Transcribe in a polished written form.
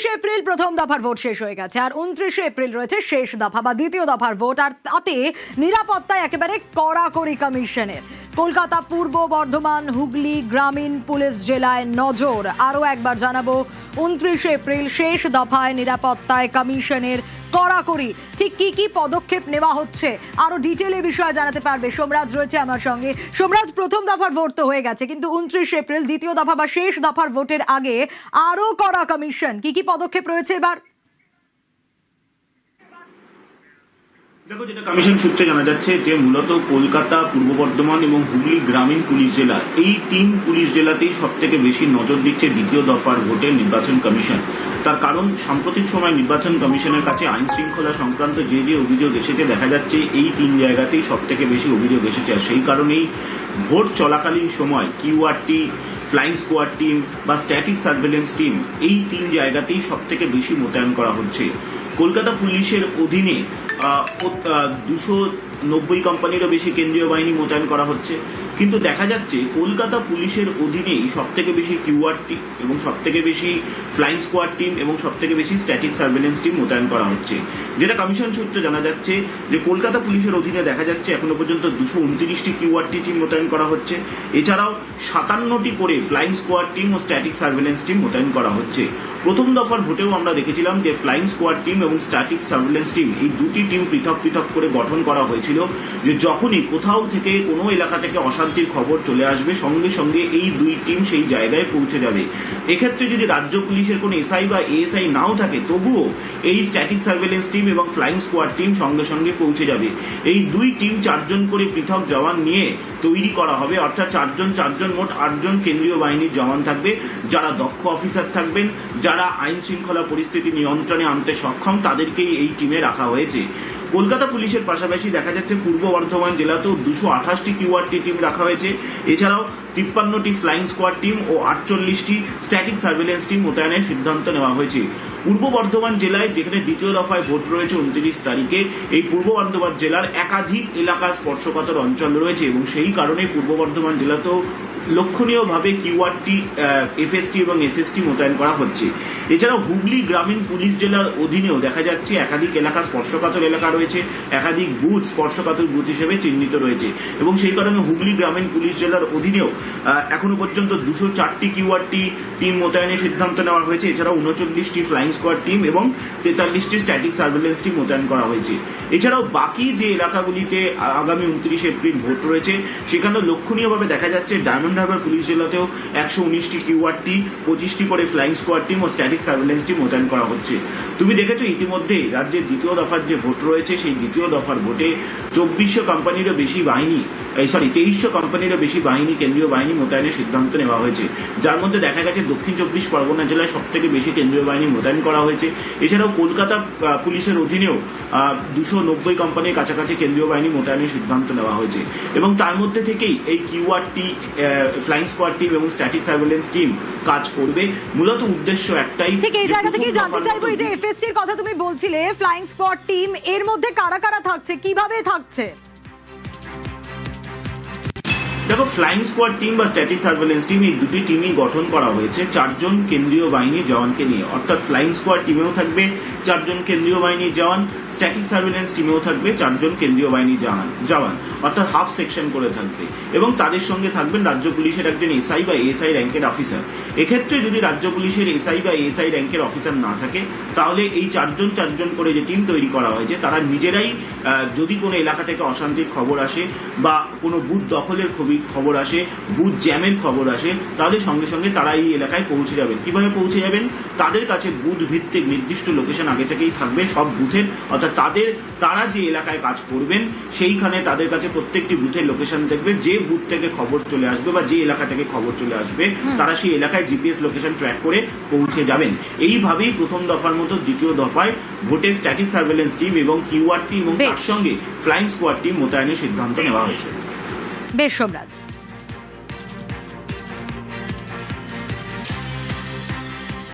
21 April প্রথম দফার vote শেষ হয়ে গেছে আর 29 এপ্রিল রয়েছে শেষ দফা বা দ্বিতীয় দফার ভোট। আর তাতে নিরাপত্তায় একেবারে কড়াকড়ি কমিশনের। কলকাতা, পূর্ব বর্ধমান, হুগলি গ্রামীণ পুলিশ জেলায় নজর। আরও একবার জানাবো, 29 এপ্রিল শেষ দফায় নিরাপত্তায় কমিশনের কড়াকড়ি। ঠিক কি কি পদক্ষেপ নেওয়া হচ্ছে আরো ডিটেলে বিষয়ে জানাতে পারবে সোমরাজ রয়েছে আমার সঙ্গে। সোমরাজ, প্রথম দফার ভোট তো হয়ে গেছে, কিন্তু 29 এপ্রিল দ্বিতীয় দফা বা শেষ দফার ভোটের আগে আরো কড়া কমিশন, কি কি পদক্ষেপ রয়েছে এবার? দেখো, যেটা কমিশন সূত্রে জানা যাচ্ছে যে মূলত কলকাতা, পূর্ব বর্ধমান এবং হুগলি গ্রামীণ পুলিশ জেলা, এই তিন পুলিশ জেলাতেই সব থেকে বেশি নজর দিচ্ছে দ্বিতীয় দফার ভোটে নির্বাচন কমিশন। তার কারণ, সাম্প্রতিক সময় নির্বাচন কমিশনের কাছে আইন শৃঙ্খলা সংক্রান্ত যে যে অভিযোগ এসেছে, দেখা যাচ্ছে এই তিন জায়গাতেই সব থেকে বেশি অভিযোগ এসেছে। আর সেই কারণেই ভোট চলাকালীন সময় কিউআরটি, ফ্লাইং স্কোয়াড টিম বা স্ট্যাটিক সার্ভেলেন্স টিম, এই তিন জায়গাতেই সব থেকে বেশি মোতায়েন করা হচ্ছে। কলকাতা পুলিশের অধীনে 290 কোম্পানিরও বেশি কেন্দ্রীয় বাহিনী মোতায়েন করা হচ্ছে। কিন্তু দেখা যাচ্ছে কলকাতা পুলিশের অধীনেই সব থেকে বেশি কিউআরটি এবং সব থেকে বেশি ফ্লাইং স্কোয়াড টিম এবং সব থেকে বেশি স্ট্যাটিক সার্ভেলেন্স টিম মোতায়েন করা হচ্ছে। যেটা কমিশন সূত্রে জানা যাচ্ছে যে কলকাতা পুলিশের অধীনে দেখা যাচ্ছে এখনো পর্যন্ত 229টি কিউআরটি টিম মোতায়েন করা হচ্ছে। এছাড়াও 57টি করে ফ্লাইং স্কোয়াড টিম ও স্ট্যাটিক সার্ভেলেন্স টিম মোতায়েন করা হচ্ছে। প্রথম দফার ভোটেও আমরা দেখেছিলাম যে ফ্লাইং স্কোয়াড টিম এবং স্ট্যাটিক সার্ভেলেন্স টিম, এই দুটি টিম পৃথক পৃথক করে গঠন করা হয়েছিল, যে যখনই কোথাও থেকে কোনো এলাকা থেকে অশান্তির খবর চলে আসবে, সঙ্গে সঙ্গে এই দুই টিম সেই জায়গায় পৌঁছে যাবে। এক্ষেত্রে যদি রাজ্য পুলিশের কোনো এসআই বা এএসআই নাও থাকে, তবুও এই স্ট্যাটিক সার্ভেলেন্স টিম এবং ফ্লাইং স্কোয়াড টিম সঙ্গে সঙ্গে পৌঁছে যাবে। এই দুই টিম 4 জন করে পৃথক জওয়ান নিয়ে তৈরি করা হবে, অর্থাৎ 4 জন মোট 8 জন কেন্দ্রীয় বাহিনীর জওয়ান থাকবে, যারা দক্ষ অফিসার থাকবেন, যারা আইন শৃঙ্খলা পরিস্থিতি নিয়ন্ত্রণে আনতে সক্ষম, তাদেরকেই এই টিমে রাখা হয়েছে। কলকাতা পুলিশের পাশাপাশি দেখা যাচ্ছে পূর্ব বর্ধমান জেলাতেও 228টি কিউআরটি টিম রাখা হয়েছে। এছাড়াও 53টি ফ্লাইং স্কোয়াড টিম ও 48টি স্ট্যাটিক সার্ভেলেন্স টিম মোতায়েনের সিদ্ধান্ত নেওয়া হয়েছে। পূর্ব বর্ধমান জেলায়, যেখানে দ্বিতীয় দফায় ভোট রয়েছে 29 তারিখে, এই পূর্ব বর্ধমান জেলার একাধিক এলাকা স্পর্শকাতর অঞ্চল রয়েছে এবং সেই কারণে পূর্ব বর্ধমান জেলাতেও লক্ষণীয়ভাবে কিউআরটি, এফএসটি এবং এসএসটি মোতায়েন করা হচ্ছে। এছাড়াও হুগলি গ্রামীণ পুলিশ জেলার অধীনেও দেখা যাচ্ছে একাধিক এলাকা স্পর্শকাতর এলাকা রয়েছে, একাধিক বুথ স্পর্শকাতর বুথ হিসেবে চিহ্নিত রয়েছে এবং সেই কারণে হুগলি গ্রামীণ পুলিশ জেলার অধীনেও এখনো পর্যন্ত 204টি কিউআরটি টিম মোতায়েনের সিদ্ধান্ত নেওয়া হয়েছে। এছাড়াও 39টি ফ্লাইং স্কোয়াড টিম এবং 43টি স্ট্যাটিক সার্ভেলেন্স টিম মোতায়েন করা হয়েছে। এছাড়াও বাকি যে এলাকাগুলিতে আগামী 29 এপ্রিল ভোট রয়েছে, সেখানেও লক্ষণীয়ভাবে দেখা যাচ্ছে ডায়মন্ড হারবার পুলিশ জেলাতেও 119টি কিউআরটি, 25টি করে ফ্লাইং স্কোয়াড টিম ও স্ট্যাটিক সার্ভেলেন্স টিম মোতায়েন করা হচ্ছে। তুমি দেখেছো ইতিমধ্যে রাজ্যের দ্বিতীয় দফার যে ভোট রয়েছে, সেই দ্বিতীয় দফার ভোটে 2400 কোম্পানিরও বেশি বাহিনী, 2300 কোম্পানিরও বেশি বাহিনী, কেন্দ্রীয় বাহিনী মোতায়েনের সিদ্ধান্ত নেওয়া হয়েছে। যার মধ্যে দেখা গেছে দক্ষিণ 24 পরগনা জেলায় সব থেকে বেশি কেন্দ্রীয় বাহিনী মোতায়েন করা হয়েছে। এছাড়াও কলকাতা পুলিশের অধীনেও 290 কোম্পানির কাছাকাছি কেন্দ্রীয় বাহিনী মোতায়েনের সিদ্ধান্ত নেওয়া হয়েছে এবং তার মধ্যে থেকেই এই কিউআরটি, ফ্লাইং স্কোয়াড টিম এবং স্ট্যাটিক সার্ভেলেন্স টিম কাজ করবে। মূলত উদ্দেশ্য একটাই। ঠিক এই জায়গা থেকে জানতে চাইবো, এই যে এফএসটির কথা তুমি বলছিলে, ফ্লাইং স্কোয়াড টিম, এর মধ্যে কারা কারা থাকছে, কিভাবে থাকছে? দেখো, ফ্লাইং স্কোয়াড টিম বা স্ট্যাটিক সার্ভেলেন্স টিম, এই দুটি টিমই গঠন করা হয়েছে 4 জন কেন্দ্রীয় বাহিনীর জওয়ানকে নিয়ে। অর্থাৎ ফ্লাইং স্কোয়াড টিমেও থাকবে 4 জন কেন্দ্রীয় বাহিনীর জওয়ান, স্ট্যাটিক সার্ভেলেন্স টিমেও থাকবে 4 জন কেন্দ্রীয় বাহিনীর জওয়ান, অর্থাৎ হাফ সেকশন করে থাকবে এবং তাদের সঙ্গে থাকবেন রাজ্য পুলিশের একজন এসআই বা এএসআই র্যাঙ্কের অফিসার। এক্ষেত্রে যদি রাজ্য পুলিশের এসআই বা এএসআই র্যাঙ্কের অফিসার না থাকে, তাহলে এই 4 জন করে যে টিম তৈরি করা হয়েছে, তারা নিজেরাই যদি কোনো এলাকা থেকে অশান্তির খবর আসে বা কোনো বুথ দখলের খবর আসে, বুথ জ্যামের খবর আসে, তাহলে সঙ্গে সঙ্গে তারা এই এলাকায় পৌঁছে যাবেন। কিভাবে পৌঁছে যাবেন? তাদের কাছে বুথ ভিত্তিক নির্দিষ্ট লোকেশন আগে থেকেই থাকবে সব বুথের, অর্থাৎ তারা যে এলাকায় কাজ করবেন সেইখানে তাদের কাছে প্রত্যেকটি বুথের লোকেশন দেখবে। যে বুথ থেকে খবর চলে আসবে বা যে এলাকা থেকে খবর চলে আসবে, তারা সেই এলাকায় জিপিএস লোকেশন ট্র্যাক করে পৌঁছে যাবেন। এইভাবেই প্রথম দফার মতো দ্বিতীয় দফায় ভোটে স্ট্যাটিক সার্ভেলেন্স টিম এবং কিউআরটি এবং তার সঙ্গে ফ্লাইং স্কোয়াড টিম মোতায়েনের সিদ্ধান্ত নেওয়া হয়েছে। বেশ সোমরাজ।